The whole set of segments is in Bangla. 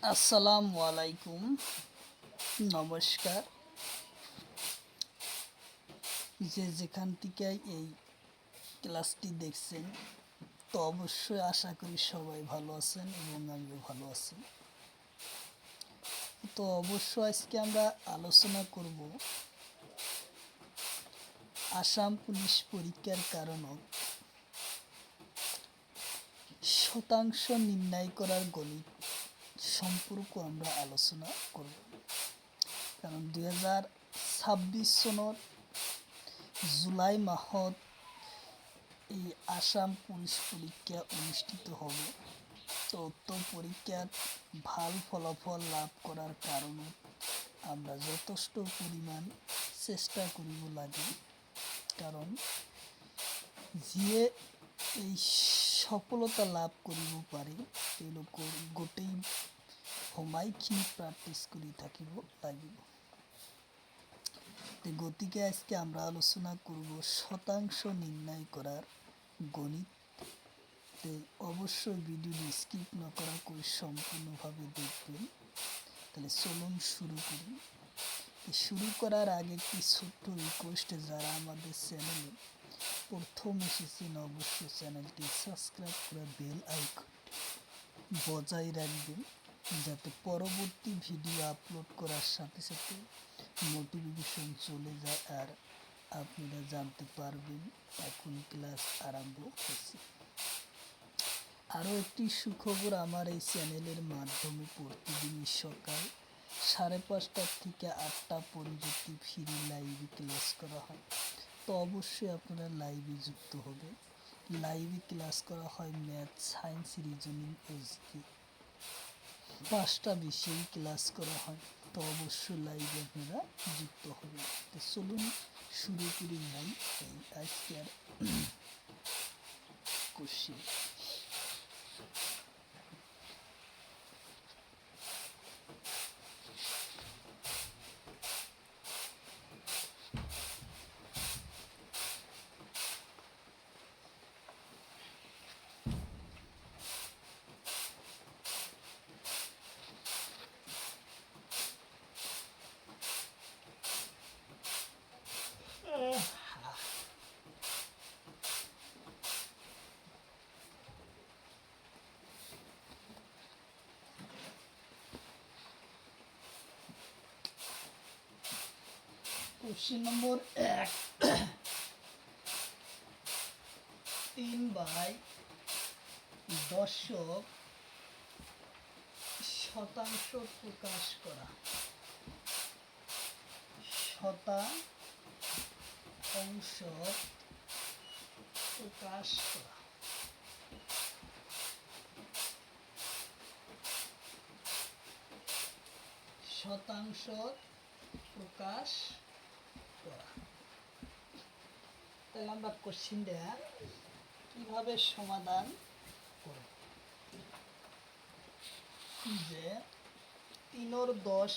আসসালামু আলাইকুম, নমস্কার। যে যেখান থেকে এই ক্লাসটি দেখছেন, তো অবশ্যই আশা করি সবাই ভালো আছেন এবং আমিও ভালো আছি। তো অবশ্যই আজকে আমরা আলোচনা করব আসাম পুলিশ পরীক্ষার কারণ শতাংশ নির্ণয় করার গণিত সম্পর্ক আমরা আলোচনা করব। কারণ 2026 চনত জুলাই মাহত এই আসাম পুলিশ পরীক্ষা অনুষ্ঠিত হবে। তো উক্ত পরীক্ষার ভাল ফলাফল লাভ করার কারণে আমরা যথেষ্ট পরিমাণ চেষ্টা করিব লাগে। কারণ যিয়ে এই সফলতা লাভ করিব পারে তেওঁলোকৰ গোটেই সময়খিনি প্ৰেক্টিছ কৰি থাকিব লাগিব। গতিকে আজকে আমরা আলোচনা করব শতাংশ নির্ণয় করার গণিত। অবশ্যই ভিডিওটি স্কিপ না করা করে সম্পূর্ণভাবে দেখবেন। তাহলে চলুন শুরু করি। শুরু করার আগে একটি ছোট্ট রিকোয়েস্ট, যারা আমাদের চ্যানেলে প্রথম এসেছেন অবশ্যই চ্যানেলটি সাবস্ক্রাইব করে বেল আইকন বজায় রাখবেন, যাতে পরবর্তী ভিডিও আপলোড করার সাথে সাথে নোটিফিকেশন চলে যায় আর আপনারা জানতে পারবেন এখন ক্লাস আরম্ভ হচ্ছে। আরও একটি সুখবর, আমার এই চ্যানেলের মাধ্যমে প্রতিদিন সকাল 5:30 থেকে 8টা পর্যন্ত ফ্রি লাইভে ক্লাস করা হয়। তো অবশ্যই আপনারা লাইভে যুক্ত হবে। লাইভে ক্লাস করা হয় ম্যাথ, সায়েন্স, রিজনিং, এসডি 5টা বিষয়ে ক্লাস করা হয়। তো অবশ্যই লাইভে আপনারা যুক্ত হবেন। তো চলুন শুরু করি নাই এই আজকের কোশ্চেন। কোশ্চেন নম্বর 1, 3/10 শতাংশ প্রকাশ করা। শতাংশ প্রকাশ করা। শতাংশ প্রকাশ করা। তাহলে আমরা কোশ্চেনটা কিভাবে সমাধান করব? যে 3/10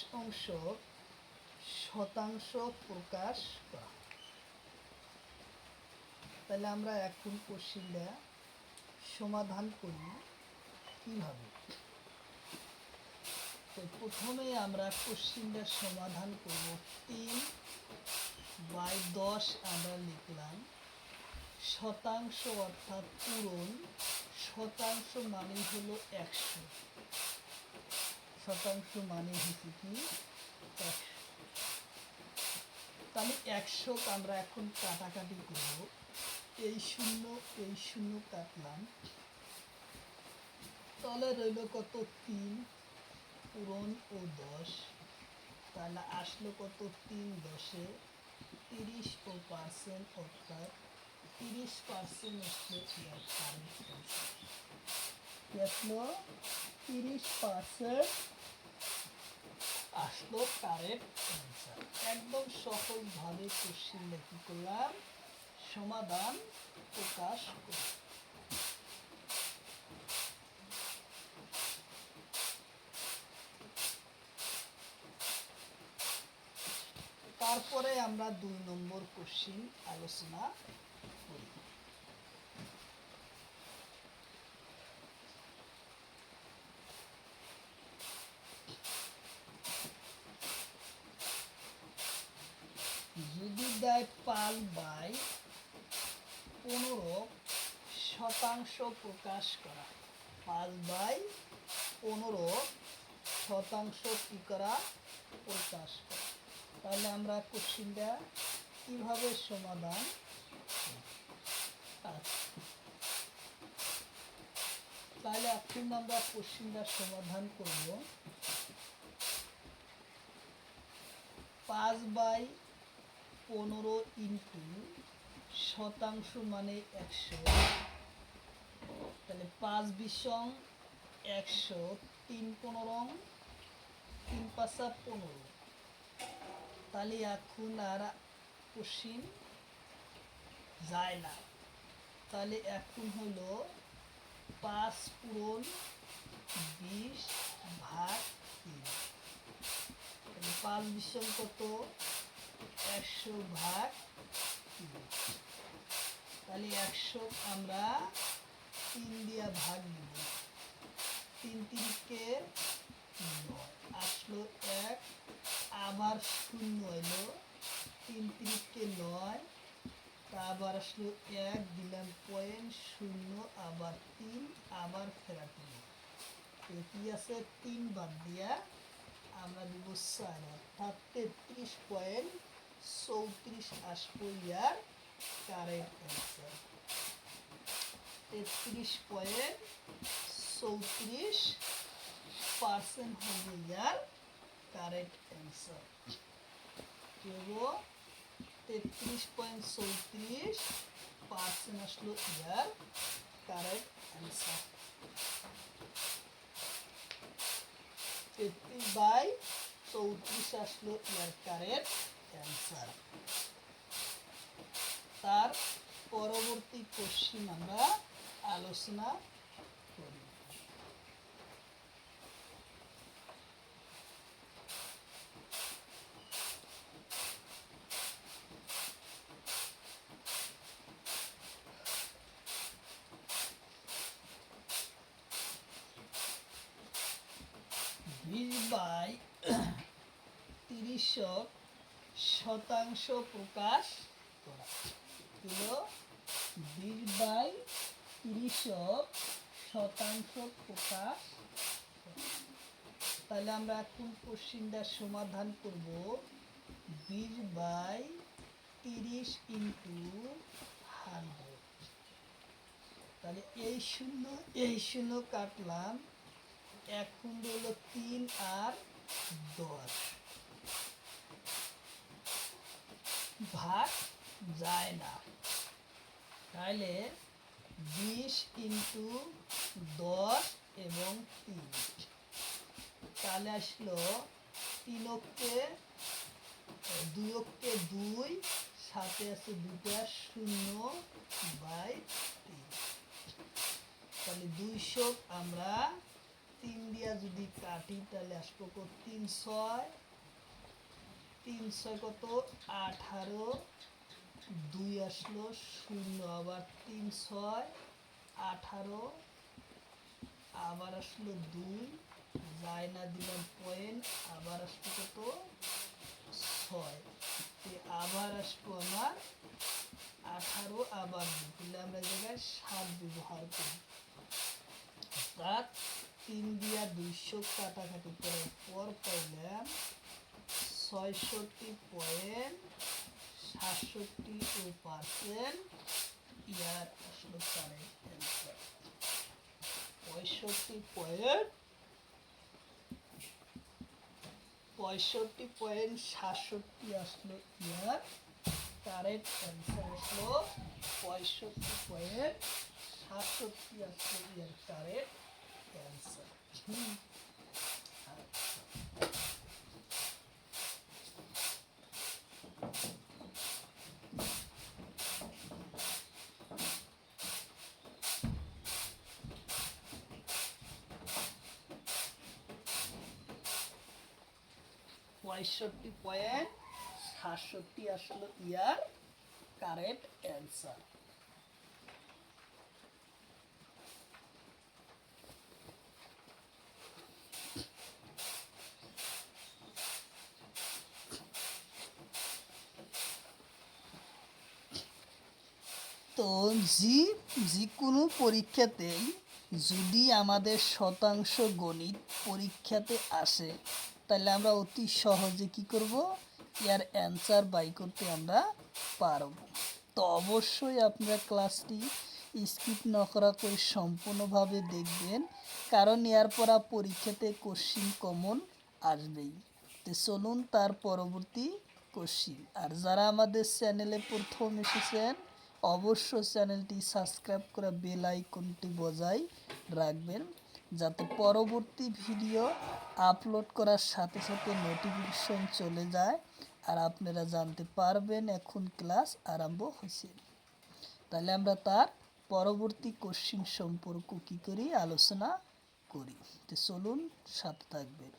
শতাংশ প্রকাশ করা। তাহলে আমরা এখন কোশ্চেনটা সমাধান করি কিভাবে। তো প্রথমে আমরা কোশ্চেনটা সমাধান করব। 3/10 আমরা লিখলাম। শতাংশ অর্থাৎ পূরণ, শতাংশ মানে হলো 100। শতাংশ মানে হচ্ছে কি 100। তাহলে 100 আমরা এখন কাটাকাটি করব। এই শূন্য কাটলাম, তাহলে রইল কত? 3 পূরণ ও 10। তাহলে আসলো কত? 3×10 30% অর্থাৎ 30% আসলো ইয়ার কারেন্ট অ্যান্সার। আসলো 30% আসলো কারেক্ট অ্যান্সার। একদম সহজভাবে কোশ্চেনটা কি করলাম? সমাধান প্রকাশ করি। তারপরে আমরা 2 নম্বর কোশ্চেন আলোচনা করি। যায় 5/15 প্রকাশ করা। 5/15 কি করা? প্রকাশ করা। তাহলে আমরা কোশ্চিনটা কিভাবে সমাধান তাহলে এখন আমরা কোশ্চিনটা সমাধান করব। 5/15 ইন্টু শতাংশ মানে 100, তাহলে 5×100, 3×15, 3×5 = 15। তাহলে এখন আর কোশ্চিন যায় না। তাহলে এখন হলো 5×20/3। 5 কত? 100/3। তাহলে 100 আমরা 3 দিয়ে ভাগ দিব। 3 3-কে 9 আসলো 1, আবার 0 এলো, 3 3-কে 9, আবার আসলো 1, দিলাম পয়েন্ট 0, আবার 3, আবার ফেরা 3। কি আছে? 3 বাদ দিয়া আমরা দিব 4, অর্থাৎ 33.34 আসবো ইয়ার কারেক্ট অ্যান্সার। 33.34% হবে ইয়ার কারেক্ট অ্যান্সার। কি হবো? 33.34% আসলো ইয়ার কারেক্ট অ্যান্সার। 33/34 আসলো ইয়ার কারেক্ট অ্যান্সার। তার পরবর্তী কোশ্চিন আমরা আলোচনা করি। বাই 30% প্রকাশ করা হলো 20/30% প্রকাশ করা। তাহলে আমরা এখন কোশ্চিনটা সমাধান করব। 20/30 ইন্টু 100। তাহলে এই শূন্য কাটলাম, এখন হলো 3 আর 10, ভাগ যায় না। তাহলে 20 ইন্টু 10 এবং 3, তাহলে আসলো 3-কে 2-কে 2, সাথে আছে 2টা 0/3। তাহলে 200 আমরা 3 দিয়া যদি কাটি তাহলে আসবো 3 6, 3 6 কত? 18, 2 আসলো 0, আবার 3 6 18, আবার আসলো 2, যায় না, দিলাম পয়েন্ট, আবার আসলো কত? 6, আবার আসবো আমার 18, আবার দিলে আমরা জায়গায় 7 ব্যবহার করি। অর্থাৎ 3 দিয়া 200 কাটাকাটি করার পর পাইলাম 66.67%। ইয়ার আসলো কারেক্ট অ্যান্সার। 65.67 আসলো ইয়ার কারেক্ট অ্যান্সার। আসলো 65.67 আসলো ইয়ার কারেক্ট অ্যান্সার। পঁয়ষট্টি পয়েন্ট 67 আসলো ইয়ার কারেক্ট অ্যান্সার। তো যে কোনো পরীক্ষাতেই যদি আমাদের শতাংশ গণিত পরীক্ষাতে আসে, তাহলে আমরা অতি সহজে কি করব, এর অ্যান্সার বাই করতে আমরা পারব। তো অবশ্যই আপনারা ক্লাসটি স্কিপ না করা করে সম্পূর্ণভাবে দেখবেন, কারণ এর পরা পরীক্ষাতে কোশ্চিন কমন আসবেই। তো চলুন তার পরবর্তী কোশ্চিন। আর যারা আমাদের চ্যানেলে প্রথম এসেছেন, অবশ্য চ্যানেলটি সাবস্ক্রাইব করে বেল আইকনটি বজায় রাখবেন, যাতে পরবর্তী ভিডিও আপলোড করার সাথে সাথে নোটিফিকেশন চলে যায় আর আপনারা জানতে পারবেন এখন ক্লাস আরম্ভ হয়েছে। তাহলে আমরা তার পরবর্তী কোশ্চিন সম্পর্ক কী করি আলোচনা করি। তো চলুন সাথে থাকবেন।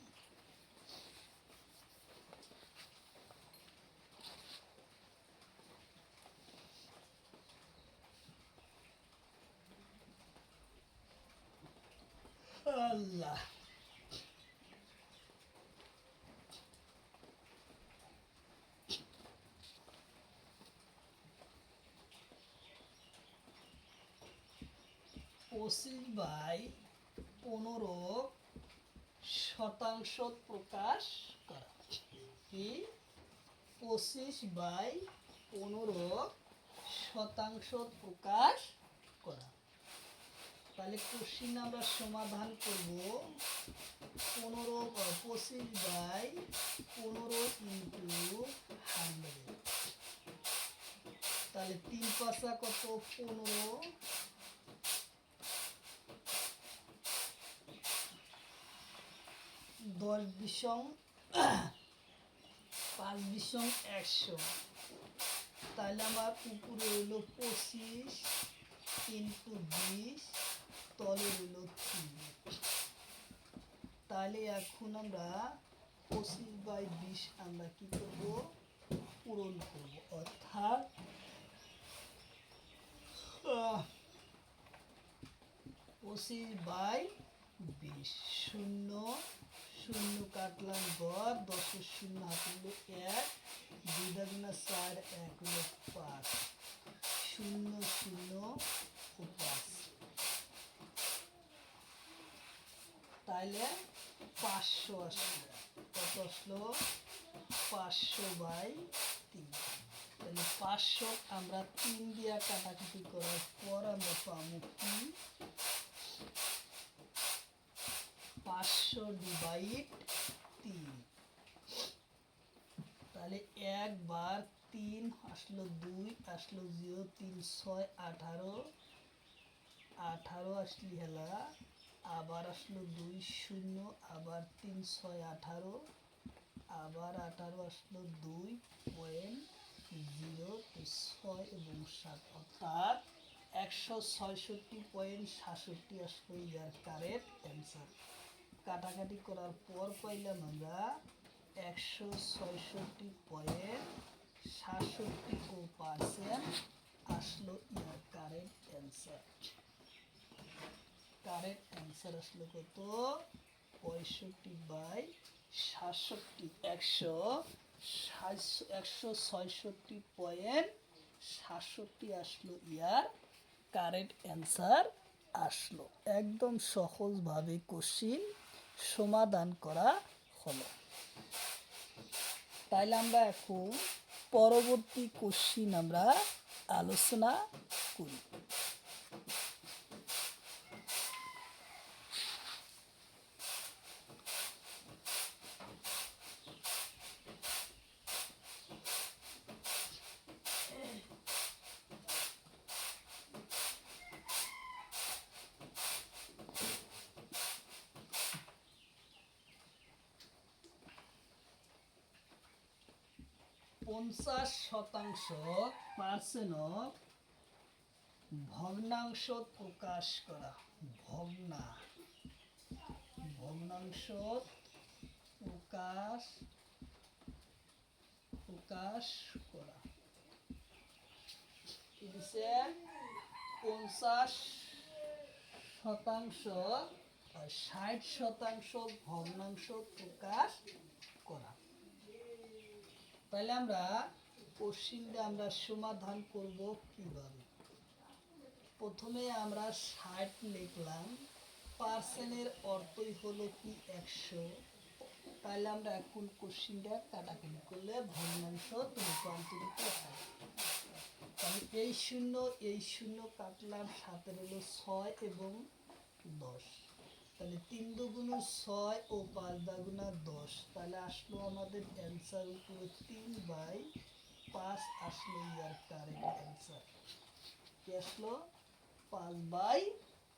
আল্লাহ, 25/15 শতাংশ প্রকাশ করা। কি 25/15 শতাংশ প্রকাশ করা। তাহলে কোশ্চিন আমরা সমাধান করব 25/15 ইন্টু 100। তাহলে 3 পাঁচা কত 15, 10 বিশং 5 বিশং 100। তাহলে আমার উপরে হইল 25 ইন্টু 20, তলে হইল 3। তাহলে এখন আমরা 25/20 আমরা কি করব, পূরণ করব, অর্থাৎ 25/20। 0 0 কাটলাম ঘর, 10 শূন্য হাত হলো 1, 2 দুগুণা 4, 1 হলো 5, 0 0 ও 5। তাইলে 500 আসলো। কত আসলো 500/3। তাহলে 500 আমরা 3 দিয়া কাটাকাটি করার পর আমরা পাবো কি 500/3। তাহলে 1 বার 3 আসলো 2 আসলো 0, 3 6 18, 18 আসলি হেলা, আবার আসলো 2 0, আবার 3 6 18, আবার 18 আসলো 2.0, 6 এবং 7, অর্থাৎ 166.67 আসলো ইয়ার কারেক্ট অ্যান্সার। কাটাকাটি করার পর পাইলাম আমরা 166.67% আসলো your correct answer. Correct answer আসলো কত 65/67, 166.67 আসলো ইয়ার কারেক্ট অ্যান্সার আসলো। একদম সহজভাবে কোশ্চিন সমাধান করা হলো। তাইলে আমরা এখন পরবর্তী কোশ্চিন আমরা আলোচনা করি। পঞ্চাশ শতাংশ পার্সেন্ট ভগ্নাংশ প্রকাশ করা। ভগ্নাংশ প্রকাশ করা। 50% আর 60% ভগ্নাংশ প্রকাশ করা। তাহলে আমরা কোশ্চিনটা আমরা সমাধান করব কিভাবে। প্রথমে আমরা 60 লিখলাম, পার্সেন্টের অর্থই হলো কি 100। তাহলে আমরা এখন কোশ্চিনটা কাটাকাটি করলে ভগ্নাংশ রূপান্তরিত হয়। তাহলে এই শূন্য কাটলাম, সাথে হলো 6 এবং 10। তাহলে 3 দুগুণ 6 ও 5 দাগুণা 10। তাহলে আসলো আমাদের অ্যান্সার উপরে 3/5 আসলো ইয়ার কারেক্ট অ্যান্সার। কি আসলো?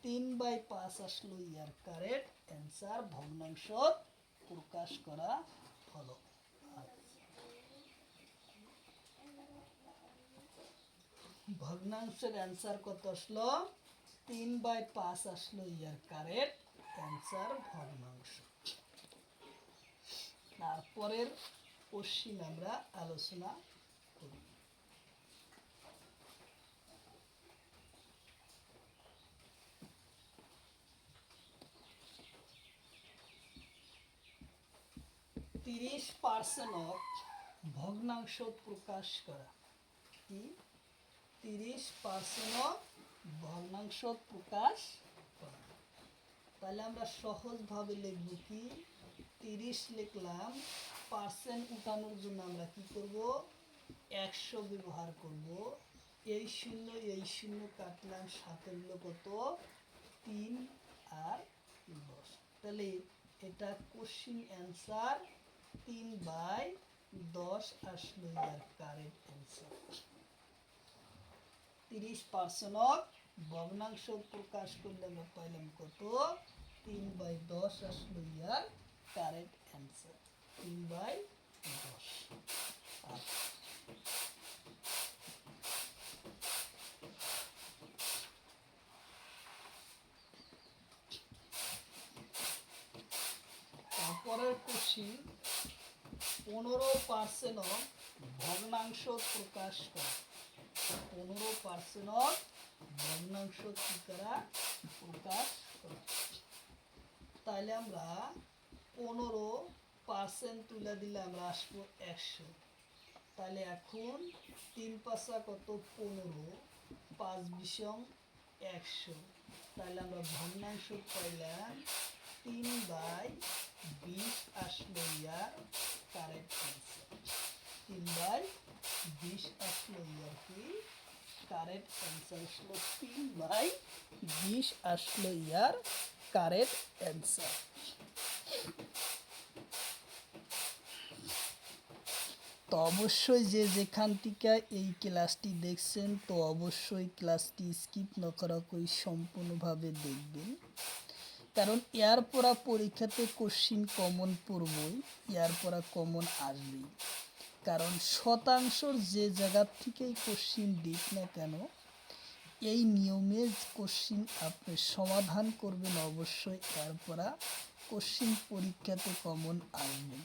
3/5 আসলো ইয়ার কারেক্ট অ্যান্সার। ভগ্নাংশ প্রকাশ করা হলো। ভগ্নাংশের অ্যান্সার কত আসলো? 3/5 আসলো ইয়ার কারেক্ট অ্যান্সার ভগ্নাংশ। তারপরের কোশ্চিন আমরা আলোচনা করি। ভগ্নাংশ প্রকাশ করা। কি? 30% ভগ্নাংশ প্রকাশ করা। তাহলে আমরা সহজভাবে লিখব কি, 30 লিখলাম, পার্সেন্ট উঠানোর জন্য আমরা কি করব? 100 ব্যবহার করব। এই শূন্য কাটলাম, সাথে হলো কত? 3 আর 10। তাহলে এটা কোশ্চিন অ্যান্সার 3/10 আসলো ইয়ার কারেক্ট অ্যান্সার। 30% ভগ্নাংশ প্রকাশ করলে আমরা পাইলাম কত? 3/10 আসলো ইয়ার কারেক্ট অ্যান্সার। 3/10। তারপরের কোশ্চিন, 15% ভগ্নাংশ প্রকাশ করা। 15% ভগ্নাংশ কি করা? প্রকাশ করা। তাহলে আমরা 15% তুলে দিলে আমরা আসবো 100। তাহলে এখন 3 5 কত? 15, 5 বিশম 100। তাহলে আমরা ভগ্নাংশ পাইলাম 3/20 আসলো ইয়ার কারেক্ট অ্যান্সার। 3/20 আসলো ইয়ার কি কারেক্ট অ্যান্সার আসলো 3/20 আসলো ইয়ার কারেক্ট অ্যান্সার। তো অবশ্যই যেখান থেকে এই ক্লাসটি দেখছেন, তো অবশ্যই ক্লাসটি স্কিপ না করা করে সম্পূর্ণভাবে দেখবেন। কারণ এর পরা পরীক্ষাতে কোশ্চিন কমন পড়বই, এর পরা কমন আসবেই। কারণ শতাংশর যে জায়গার থেকেই কোশ্চিন দিক না কেন, এই নিয়মে কোশ্চিন আপনি সমাধান করবেন, অবশ্যই এর পরা কোশ্চিন পরীক্ষাতে কমন আসবেন।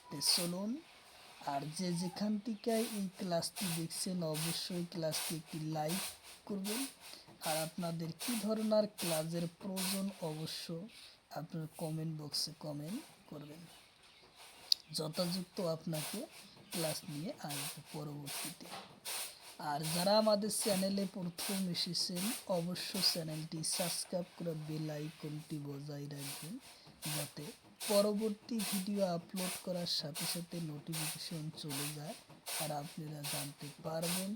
তো চলুন, আর যেখান থেকে এই ক্লাসটি দেখছেন, অবশ্যই ক্লাসটি একটি লাইক করবেন। আর আপনাদের কি ধরনের ক্লাসের প্রয়োজন, অবশ্য আপনার কমেন্ট বক্সে কমেন্ট করবেন। যথাযথ আপনাকে ক্লাস নিয়ে আসবো পরবর্তীতে। আর যারা আমাদের চ্যানেলে প্রথম এসেছেন, অবশ্য চ্যানেলটি সাবস্ক্রাইব করে বেল আইকনটি বজায় রাখবেন, যাতে পরবর্তী ভিডিও আপলোড করার সাথে সাথে নোটিফিকেশন চলে যায় আর আপনারা জানতে পারবেন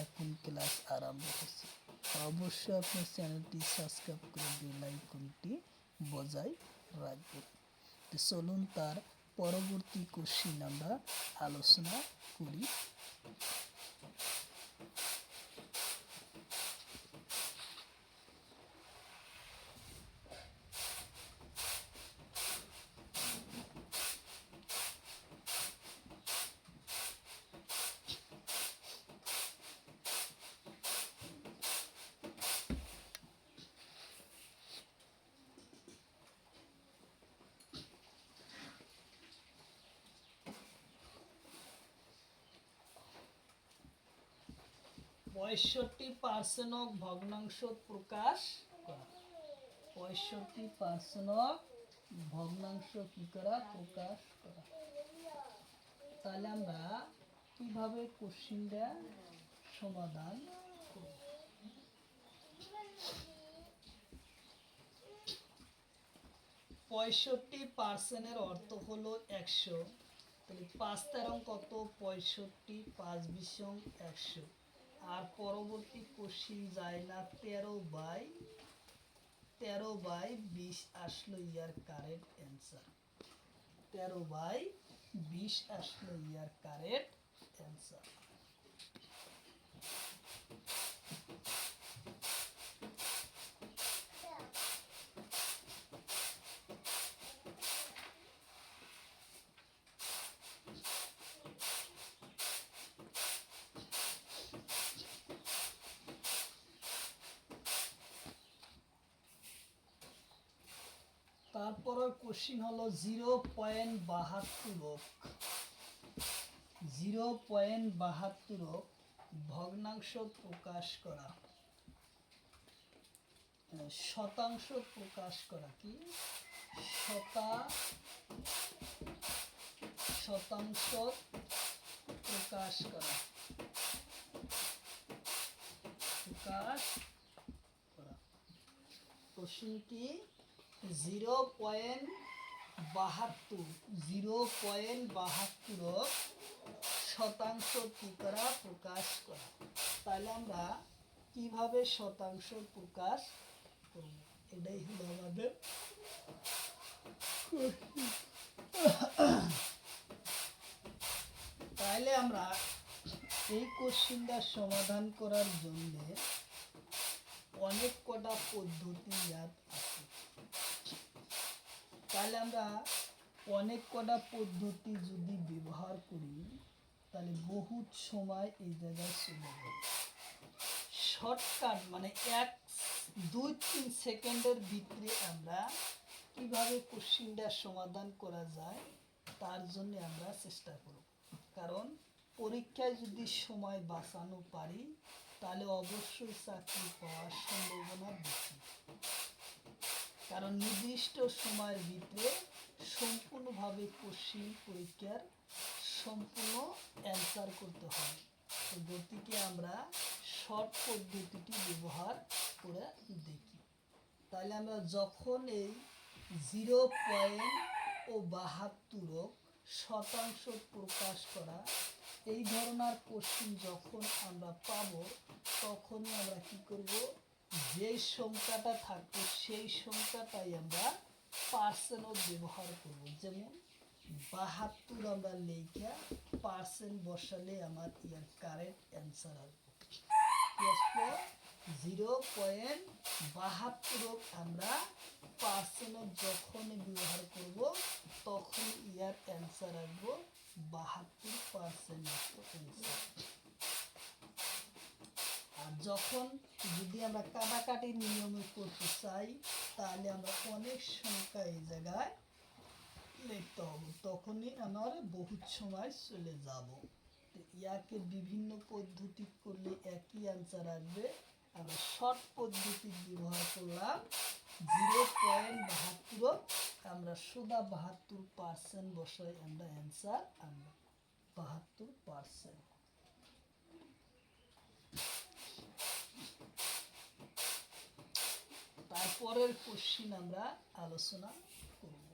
এখন ক্লাস আরম্ভ হচ্ছে। অবশ্যই আপনার চ্যানেলটি সাবস্ক্রাইব করে বেল আইকনটি বজায় রাখবেন। তো চলুন, তার পরবর্তী কোশ্চিন আমরা আলোচনা করি। পঁয়ষট্টি পার্সেন্ট ভগ্নাংশ প্রকাশ করা। 65% ভগ্নাংশ কি করা? প্রকাশ করা। তাহলে আমরা কিভাবে কোশ্চিনটা সমাধান করব? 65% অর্থ হলো 100, তাহলে 5 তেরং কত 65, 5 বিশং 100। আর পরবর্তী কোশ্চিন যায় না, 13/20 আসলো ইয়ার কারেক্ট অ্যান্সার। 13/20 আসলো ইয়ার কারেক্ট অ্যান্সার। তারপরের কোশ্চিন হলো 0.72 ভগ্নাংশ প্রকাশ করা, শতাংশ প্রকাশ করা, কি শতাংশ প্রকাশ করা, কোশ্চিন কি 0.72 শতাংশ কি করা প্রকাশ করা। তাহলে আমরা কিভাবে শতাংশ প্রকাশ করব, এটাই হলো আমাদের। তাহলে আমরা এই কোশ্চিনটা সমাধান করার জন্য অনেক কটা পদ্ধতি ইয়াদ আছে। তাহলে আমরা অনেক কটা পদ্ধতি যদি ব্যবহার করি তাহলে বহুত সময় এই জায়গায় চলে যাবে। শর্টকাট মানে 1-2-3 সেকেন্ডের ভিতরে আমরা কিভাবে কোশ্চিনটা সমাধান করা যায় তার জন্য আমরা চেষ্টা করব। কারণ পরীক্ষায় যদি সময় বাঁচানো পারি তাহলে অবশ্যই চাকরি পাওয়ার সম্ভাবনা বেশি। কারণ নির্দিষ্ট সময়ের ভিতরে সম্পূর্ণভাবে কোশ্চিন পরীক্ষার সম্পূর্ণ অ্যান্সার করতে হয়। তো গতিকে আমরা শর্ট পদ্ধতিটি ব্যবহার করে দেখি। তাহলে আমরা যখন এই 0.72 শতাংশ প্রকাশ করা এই ধরনের কোশ্চিন যখন আমরা পাব তখনই আমরা কি করব, যেই সংখ্যাটা থাকবে সেই সংখ্যাটাই আমরা পার্সেন্টও ব্যবহার করব। যেমন 72 আমরা লেখা পার্সেন্ট বসালে আমার ইয়ার কারেক্ট অ্যান্সার আসবে। 0.72 আমরা পার্সেন্ট যখন ব্যবহার করব তখন ইয়ার অ্যান্সার আসবো 72%। আর যখন যদি আমরা কাটাকাটির নিয়মে করতে চাই তাহলে আমরা অনেক সংখ্যা এই জায়গায় লিখতে হবে, তখনই আমার বহুত সময় চলে যাব। ইয়াকে বিভিন্ন পদ্ধতি করলে একই অ্যান্সার আসবে। আমরা শর্ট পদ্ধতি ব্যবহার করলাম 0.72, আমরা সোজা 72% বসাই আমরা অ্যান্সার আনবো 72%। তারপরের কোশ্চিন আমরা আলোচনা করব।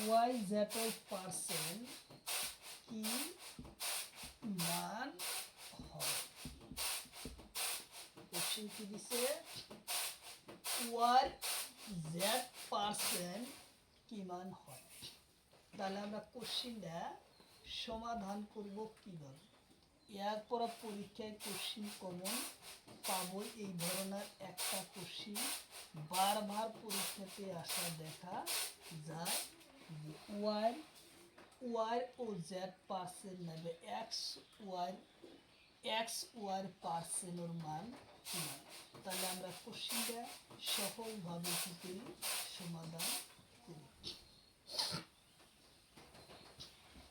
y পার্সেন্ট কি মান হয়। কোশ্চিন কি দিছে, y কি মান হয়। তাহলে আমরা কোশ্চিনটা সমাধান করব কিভাবে। এরপর পরীক্ষায় কোশ্চিন কমন পাবো এই ধরনের একটা কোশ্চিন বারবার পরীক্ষাতে আসা দেখা যায়। ওয়াই ও জেড পার্সেন্ট নেবে এক্স ওয়াই পার্সেন্টের মান কি। তাহলে আমরা কোশ্চিনটা সহজভাবে কি করি সমাধান করি।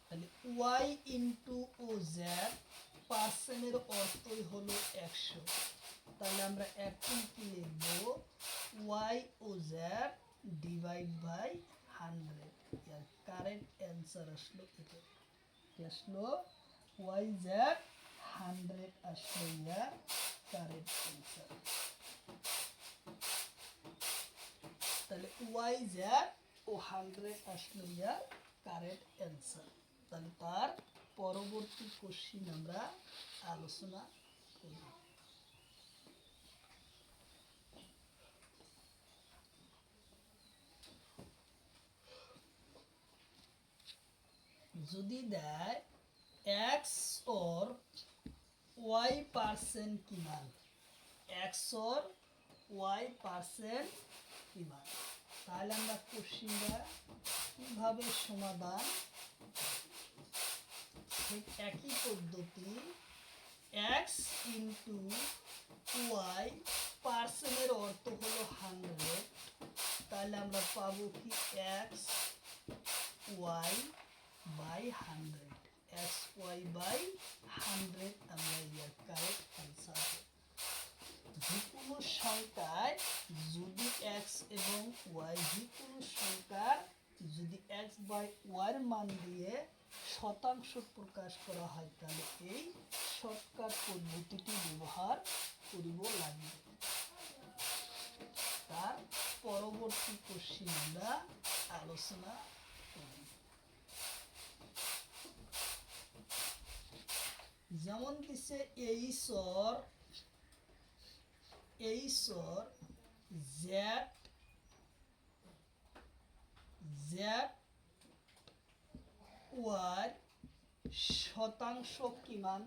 তাহলে ওয়াই ইন্টু ও জেড পার্সেন্টের অর্থই হলো 100। তাহলে আমরা এখন কি লিখবো, ওয়াই ও Z divide by 100। Your correct answer আসলো এটা, কি আসলো YZ 100 আসলো ইয়ার কারেক্ট অ্যান্সার। তাহলে YZ ও 100 আসলো ইয়ার কারেক্ট অ্যান্সার। তাহলে তার পরবর্তী কোশ্চিন আমরা আলোচনা করব। যদি দেয় x और y% কিমান, x और y% কিমান, তাহলে আমরা কোশ্চিনটা কিভাবে সমাধান, ঠিক একই পদ্ধতি x ইন্টু y পার্সেন্টের অর্থ হলো 100, তাহলে আমরা পাবো কি x y by 100, x y by 100 আমরা ইয়ার কারেক্ট অ্যান্সার। যে কোনো সংখ্যায় যদি x এবং y, যে কোনো সংখ্যার যদি x বাই y এর মান দিয়ে শতাংশ প্রকাশ করা হয়, তাহলে এই শর্টকাট পদ্ধতিটি ব্যবহার করিব লাগবে। তার পরবর্তী কোশ্চিন আমরা আলোচনা করব। যেমন দিছে এইচর জেড ওয়াই শতাংশ কিমান,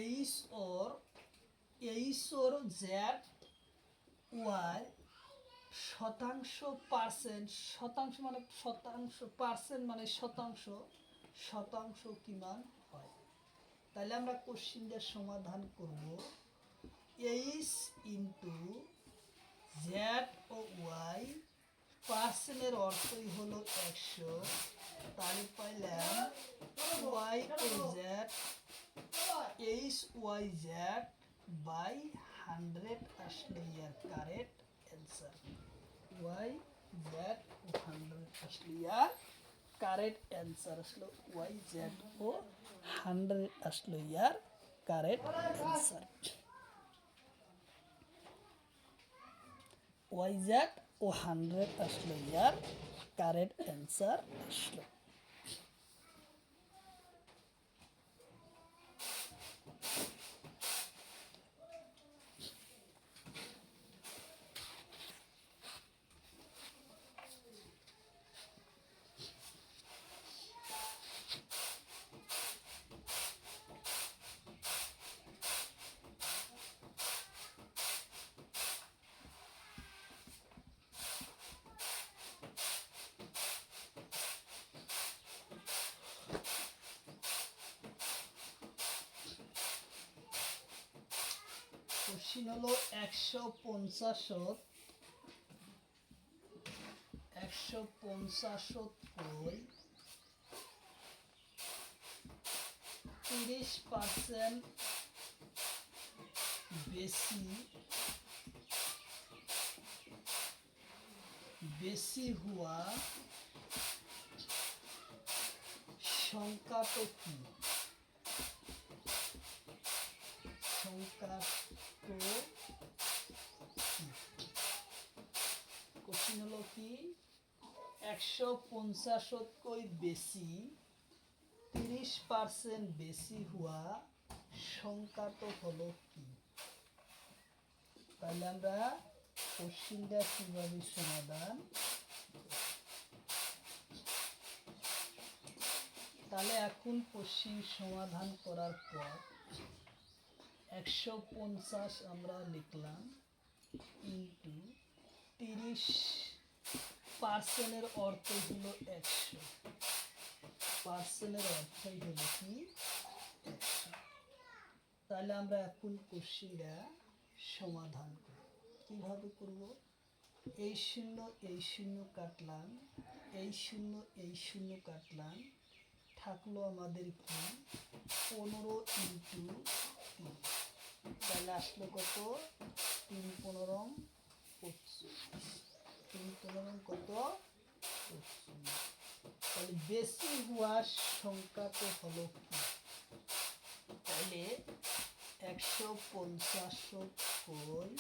এইচর জেড ওয়াই শতাংশ পার্সেন্ট, শতাংশ মানে শতাংশ, পার্সেন্ট মানে শতাংশ, শতাংশ কিমান হয়। তাহলে আমরা কোশ্চিনটার সমাধান করব এইচ ইন্টু জেড ও ওয়াই, পার্সেন্টের অর্থই হলো 100, তাহলে পাইলাম ওয়াই ও Z H Y Z by 100 আসলে your correct answer. Y Z ও 100 আসলে ইয়ার কারেক্ট অ্যান্সার, আসলো ওয়াই জেড ও 100 আসলো your correct answer. Y Z ও 100 আসলো ইয়ার কারেক্ট অ্যান্সার আসলো। কোশ্চিন হলো 150 কই 30% বেশি হুয়া সংখ্যাটো কি, সংখ্যাটো কোশ্চিন হলো কি 150 কই বেশি 30% বেশি হুয়া সংখ্যাটো হলো কি। তাহলে আমরা কোশ্চিনটা কিভাবে সমাধান, তাহলে এখন কোশ্চিন সমাধান করার পর 150 আমরা লিখলাম ইন্টু 30%-এর অর্থ হলো 100, পার্সেন্টের অর্থই হলো কি 100। তাহলে আমরা এখন কোশ্চিনটা সমাধান করব। কিভাবে করব, এই শূন্য কাটলাম, এই শূন্য কাটলাম, থাকলো আমাদের কি 15 ইন্টু 3, তাহলে আসলো কত 3 15 25, 3 15 কত তাহলে বেশি হওয়ার সংখ্যাটা হলো কি? তাহলে 150 কই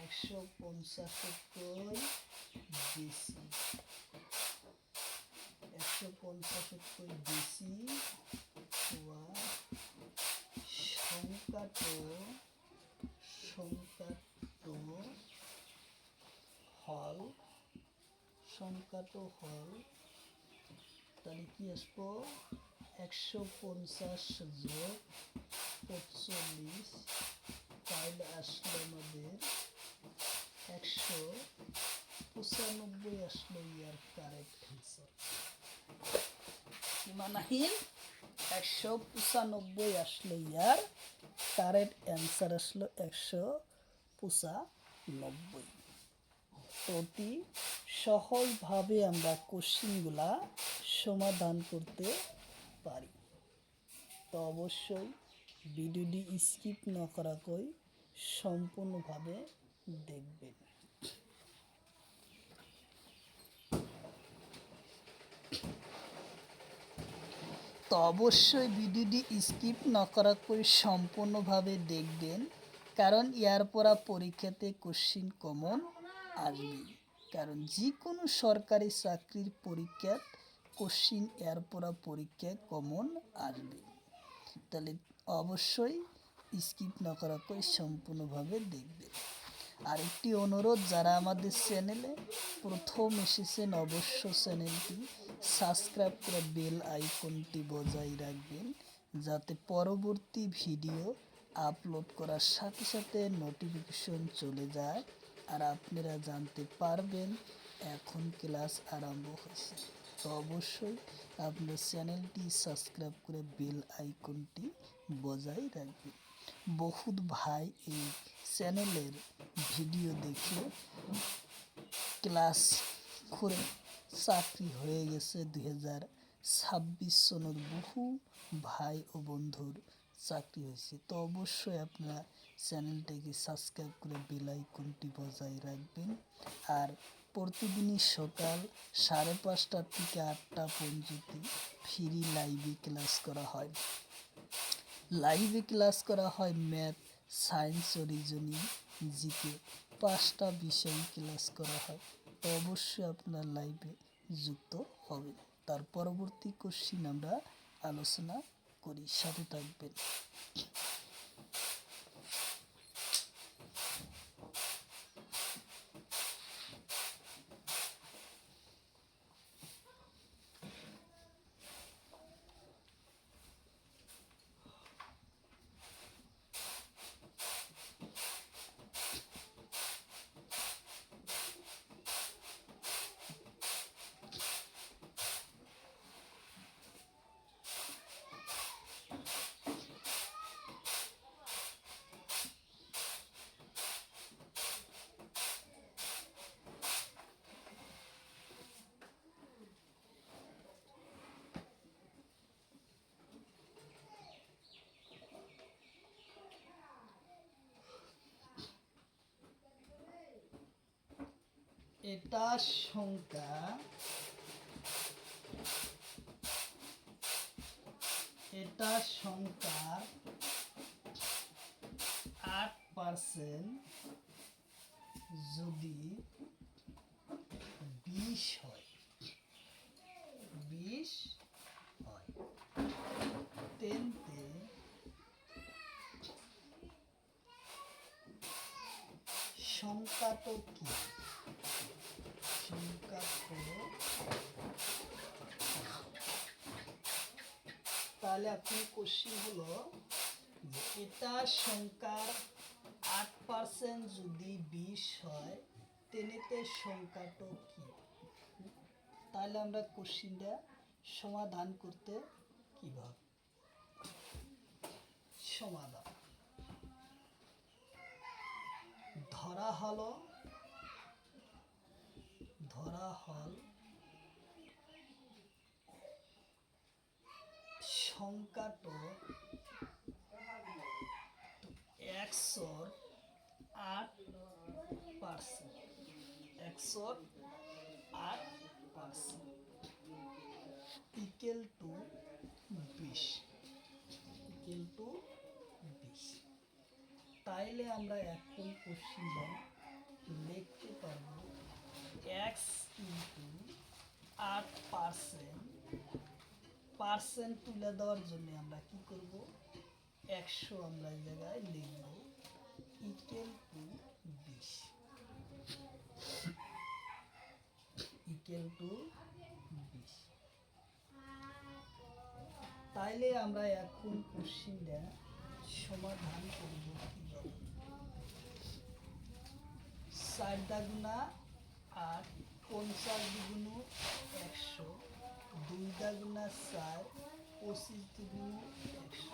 150 কই বেশি, 150 কই বেশি হওয়া সংখ্যাটো হল তাহলে কি আসবো 150 যোগ 45, তাহলে আসলো আমাদের 195 আসলো ইয়ার কারেক্ট অ্যান্সার। সীমানাহীন 195 আসলো ইয়ার কারেক্ট অ্যান্সার, আসলো 195। তো অতি সহজভাবে আমরা কোশ্চিনগুলা সমাধান করতে পারি। তো অবশ্যই ভিডিওটি স্কিপ না করা কই সম্পূর্ণভাবে দেখবেন। তো অবশ্যই ভিডিওটি স্কিপ না করা করে সম্পূর্ণভাবে দেখবেন, কারণ ইয়ার পরা পরীক্ষাতে কোশ্চিন কমন আসবে। কারণ যে কোনো সরকারি চাকরির পরীক্ষার কোশ্চিন এর পরা পরীক্ষায় কমন আসবে। তাহলে অবশ্যই স্কিপ না করা করে সম্পূর্ণভাবে দেখবেন। আরেকটি অনুরোধ, যারা আমাদের চ্যানেলে প্রথম এসেছেন অবশ্য চ্যানেলটি সাবস্ক্রাইব করে বেল আইকনটি বজায় রাখবেন, যাতে পরবর্তী ভিডিও আপলোড করার সাথে সাথে নোটিফিকেশন চলে যায় আর আপনারা জানতে পারবেন এখন ক্লাস আরম্ভ হয়েছে। তো অবশ্যই আপনার চ্যানেলটি সাবস্ক্রাইব করে বেল আইকনটি বজায় রাখবেন। বহুত ভাই এই চ্যানেলের ভিডিও দেখে ক্লাস করে চাকরি হয়ে গেছে। 2026 সনের বহু ভাই ও বন্ধুর চাকরি হয়েছে। তো অবশ্যই আপনারা চ্যানেলটাকে সাবস্ক্রাইব করে বেল আইকনটি বজায় রাখবেন। আর প্রতিদিনই সকাল 5:30 থেকে 8টা পর্যন্ত ফ্রি লাইভে ক্লাস করা হয়। ম্যাথ, সায়েন্স ও রিজনিং, জিকে 5টা বিষয় ক্লাস করা হয়। তো অবশ্যই আপনার লাইভে যুক্ত হবেন। তার পরবর্তী কোশ্চিন আমরা আলোচনা করি, সাথে থাকবেন। এটা সংখ্যা, সংখ্যার 8% যদি 20 হয়, তেনতে সংখ্যাটো কি? তাহলে আপনি কোশ্চিন হলো যে এটা সংখ্যার 8% যদি 20 হয় তেনেতে সংখ্যাটো কি? তাহলে আমরা কোশ্চিনটা সমাধান করতে কিভাবে সমাধান ধরা হল সংখ্যাটো 108%, 8% ইকুয়াল টু 20 ইকুয়াল টু 20। তাইলে আমরা এখন কোশ্চিনটা লিখতে পারবো এক্স ইন্টু 8%। পার্সেন্ট তুলে দেওয়ার জন্য আমরা কি করব, 100 আমরা এই জায়গায় লিখব ইকুয়াল টু 20 ইকুয়াল টু 20। তাইলে আমরা এখন কোশ্চিনটা সমাধান করব কিভাবে। 4 দাগুনা 8, 50 দুগুণ 100, 2 দাগুনা 4, 25 দুগুণ 100।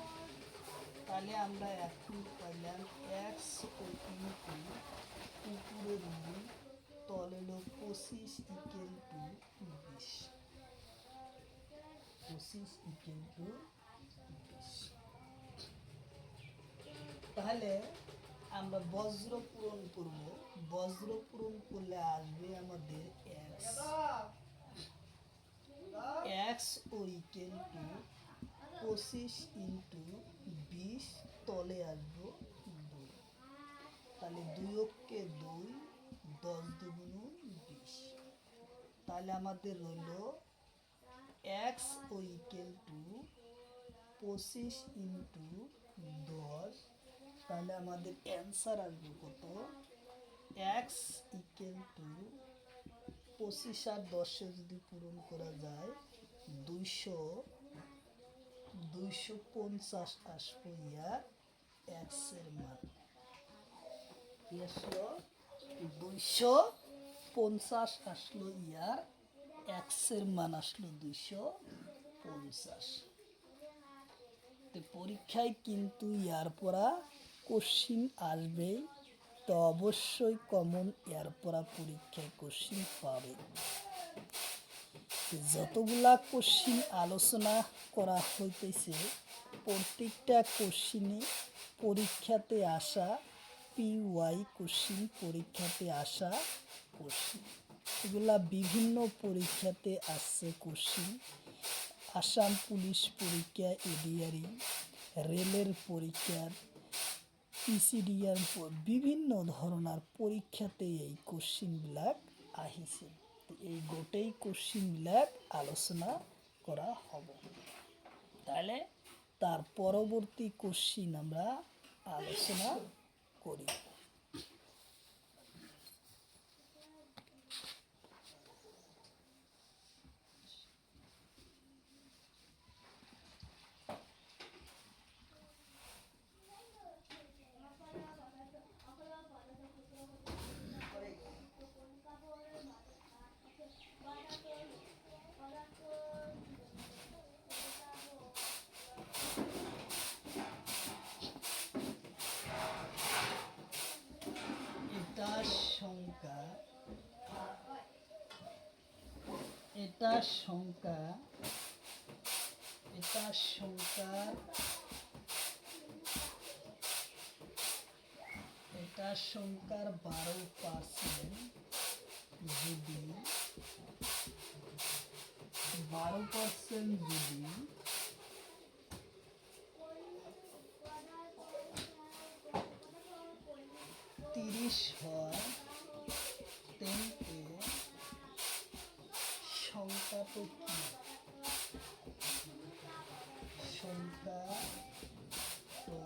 তাহলে আমরা এখন পাইলাম এক্স ও ইন্টু উপরের রুট তলে হলো 25 ইকুয়াল টু 20। 25 equal to 20। তাহলে আমরা বজ্র পূরণ করব। বজ্র পূরণ করলে আসবে আমাদের এক্স ও ইকুয়াল টু 25 ইন্টু 20 তলে আসবো 2। তাহলে 2 অক্ষে 2, 10 দুগুণ 20। তাহলে আমাদের রইল এক্স ও ইকুয়াল টু 25 ইন্টু 10। তাহলে আমাদের অ্যান্সার আসবে কত, এক্স ইকুয়াল টু 25 আর 10 যদি পূরণ করা যায় 250 আসবে ইয়ার এক্স এর মান। কি আসলো, 250 আসলো ইয়ার এক্স এর মান আসলো 250। তো পরীক্ষায় কিন্তু ইয়ার পরা কোশ্চিন আসবে, তো অবশ্যই কমন ইয়ার পরা পরীক্ষায় কোশ্চিন পাবে। যতগুলা কোশ্চিন আলোচনা করা হইতেছে প্রত্যেকটা কোশ্চিনে পরীক্ষাতে আসা পিওয়াই কোশ্চিন, পরীক্ষাতে আসা কোশ্চিন এগুলা বিভিন্ন পরীক্ষাতে আসছে কোশ্চিন। আসাম পুলিশ পরীক্ষা, এডিআরই, রেলের পরীক্ষা, পিসিডিআর বিভিন্ন ধরনের পরীক্ষাতে এই কোশ্চিনবিলাক আহিছে। এই গোটেই কোশ্চিনবিলাক আলোচনা করা হবে। তাহলে তার পরবর্তী কোশ্চিন আমরা আলোচনা করি। এটা সংখ্যার 12% যদি 30 হয় তেমনি সংখ্যা তো কি, সংখ্যা তো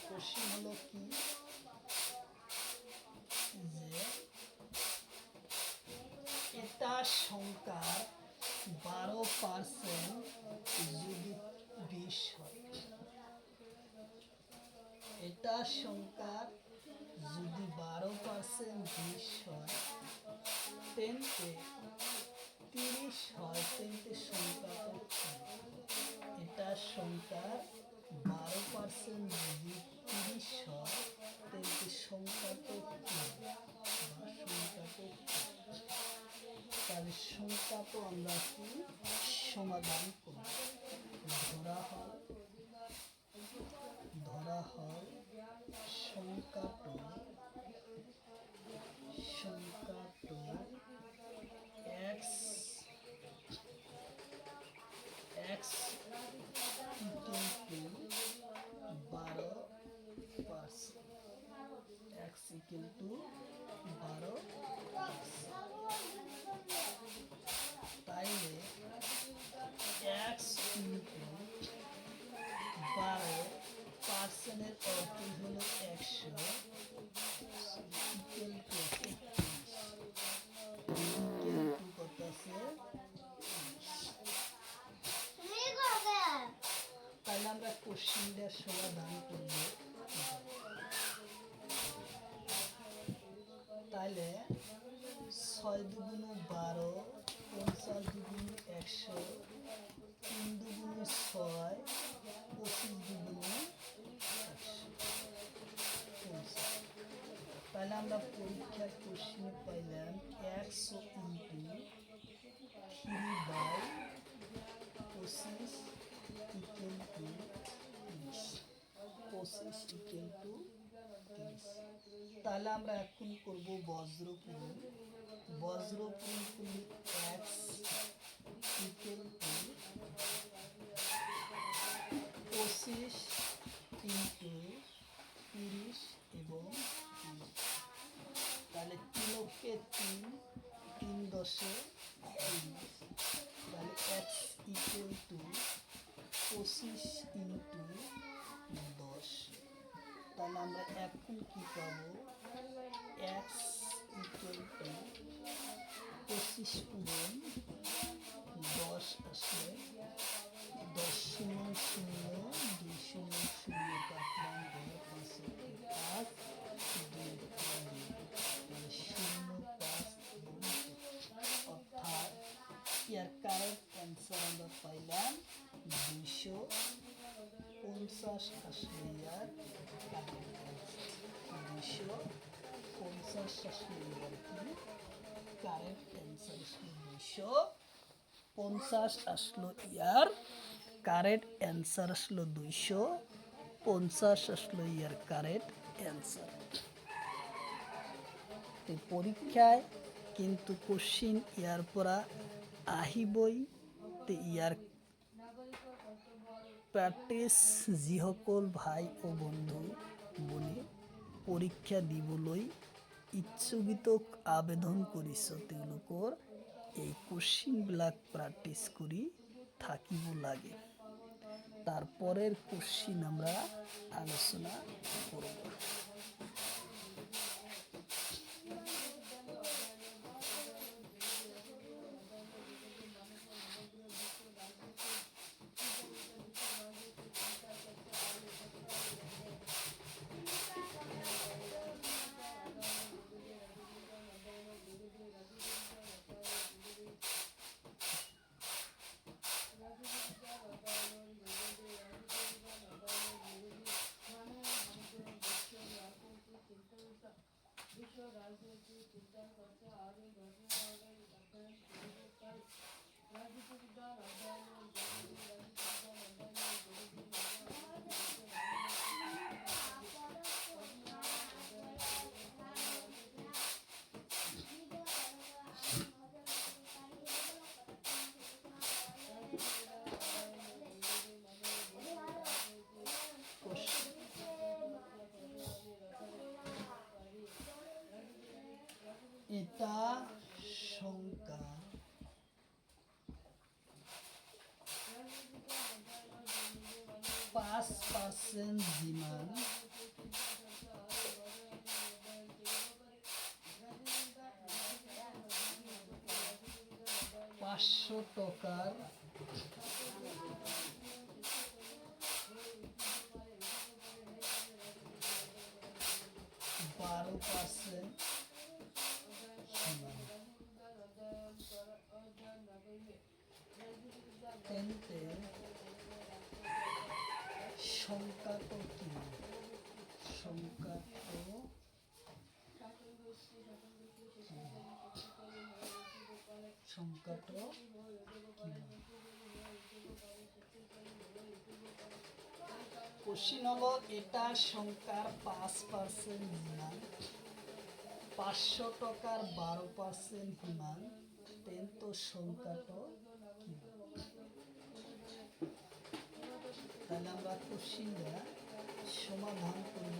কোশ্চিন হলো কি যে এটা সংখ্যার 12% যদি 20 হয়, এটা সংখ্যার যদি 12% 20 হয় তেমনি 30 হয় তেমনি সংখ্যা তো কি, এটা সংখ্যার 12% যদি 30 হয় তেমনি সংখ্যা তো কি, সংখ্যা তো কি। তাহলে সংখ্যা তো আমরা কি সমাধান করব। ধরা হয় সংখ্যা তো ইকুয়াল টু 12%। তাইলে এক্স ইন্টু 12%-এর অর্থ হলো 100 ইকুয়াল টু 31 কত আছে। তাহলে আমরা কোশ্চিনটার সমাধান করব। তাহলে 6 দুগুণ 12, 50 দুগুণ 100, 3 দুগুণ 6, 25 দুগুণ 100। তাহলে আমরা পরীক্ষার কোশ্চিনে পাইলাম 100 into 3/25 equal to 30। 25 equal to 30। তাহলে আমরা এখন করব বজ্রপূরণ। বজ্রপূরণ করলে এক্স ইকুয়াল টু 25 ইন্টু 30 এবং 30। তাহলে 3 3, 3 10 30। তাহলে এক্স ইকুয়াল টু 25 ইন্টু 10। তাহলে আমরা এখন কি পাবো, এক্স ইকুয়াল টু 25 পূরণ 10 আসলে 10 0 0 2 0 0 কাটলাম 5 2 0 5 অর্থাৎ ইয়ার কারেক্ট অ্যান্সার আমরা পাইলাম 250। আসলে ইয়ার 250 আসলে ইয়ার কি কারেক্ট অ্যান্সার আসলে 250 আসলো ইয়ার কারেক্ট অ্যান্সার আসলো 250 আসলো ইয়ার কারেক্ট অ্যান্সার। পরীক্ষায় কিন্তু কোশ্চিন ইয়ার পরা আহিবই। ইয়ার প্র্যাকটিস যিসকল ভাই ও বন্ধু বলি পৰীক্ষা দিবলৈ ইচ্ছুকিত আবেদন কৰিছ তেওঁলোকৰ এই কোশ্চিনবিলাক প্র্যাকটিস কৰি থাকিব লাগে। তারপরের কোশ্চিন আমরা আলোচনা করব। এটা সংখ্যা 5% যিমান 500 টাকার 12% তেন্তে সংখ্যাটো কি সংখ্যাটো কোশ্চিন হলো এটা সংখ্যার 5% হিমান 500 টাকার 12% হিমান তেন্ত সংখ্যাটো কি। তাহলে আমরা কোশ্চিনটা সমাধান করব।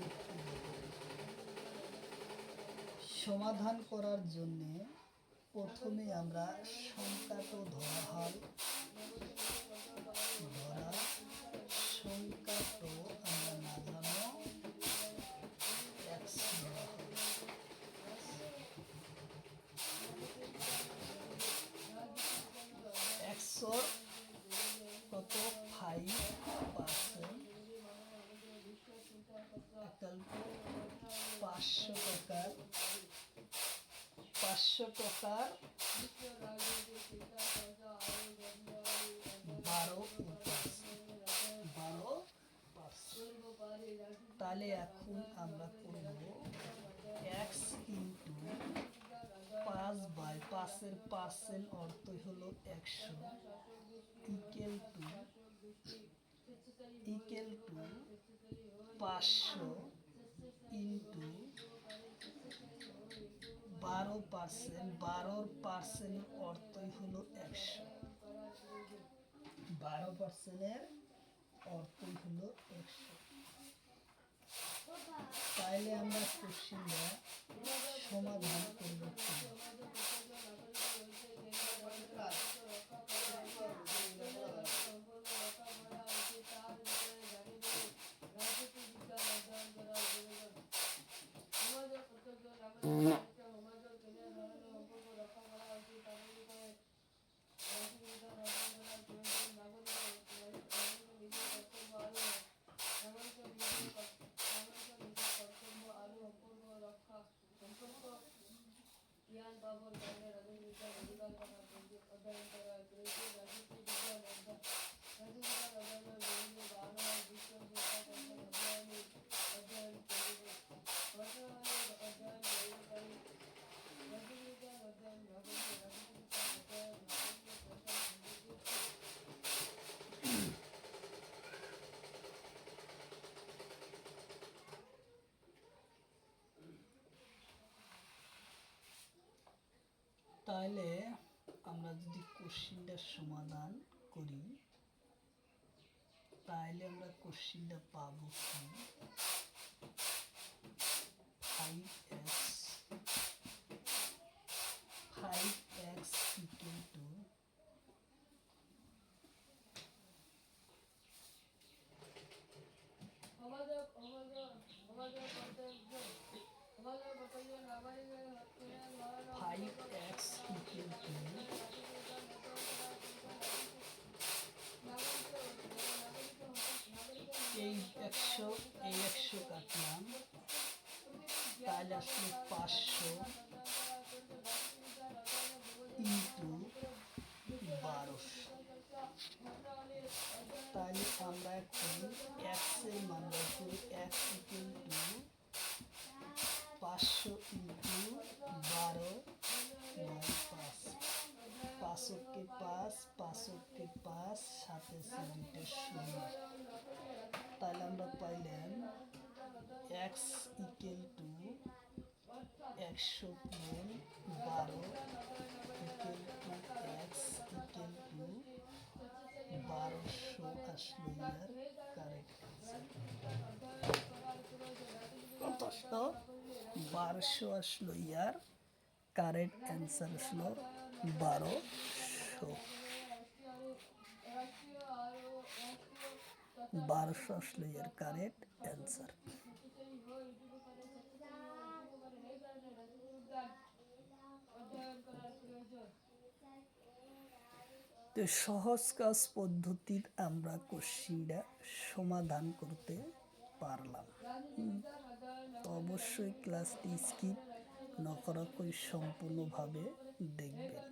সমাধান করার জন্য প্রথমে আমরা সংখ্যাটো ধরা হয়, ধরা সংখ্যাটো আমরা না জানো x ধরা হয়। একশোর কত 5% পাঁচশো টাকার 12%। তাহলে এখন আমরা করব x ইন্টু 5/5 অর্থ হলো 100 ইকুয়াল টু 500 ইন্টু 12%। 12% অর্থই হলো 100। 12%-এর অর্থই হলো 100। তাইলে আমরা কোশ্চেনটা সমাধান করব। তাহলে আমরা যদি কোশ্চেনটা সমাধান করি তাহলে আমরা কোশ্চেনটা পাবো কি 5x equal to 5x equal to এই 100 কাটলাম, তাহলে আসলে 500 ইন্টু 1200। তাহলে আমরা এখন x এর মান রাখবো x ইকুয়াল টু 500 ইন্টু 12/5। 5 5 5 সাথে দুইটা শূন্য। তাহলে আমরা পাইলাম x ইকুয়াল টু 100 গুণ 12 equal to x equal to 1200 আসলো ইয়ার কারেক্ট অ্যান্সার। কত আসলো? 1200 আসলো ইয়ার কারেক্ট অ্যান্সার আসলো 1200। 1200 আসলো ইয়ার কারেক্ট অ্যান্সার। তো সহজ কাজ পদ্ধতির আমরা কোশ্চিনটা সমাধান করতে পারলাম। তো অবশ্যই ক্লাসটি স্কিপ না করা করে সম্পূর্ণভাবে দেখবেন।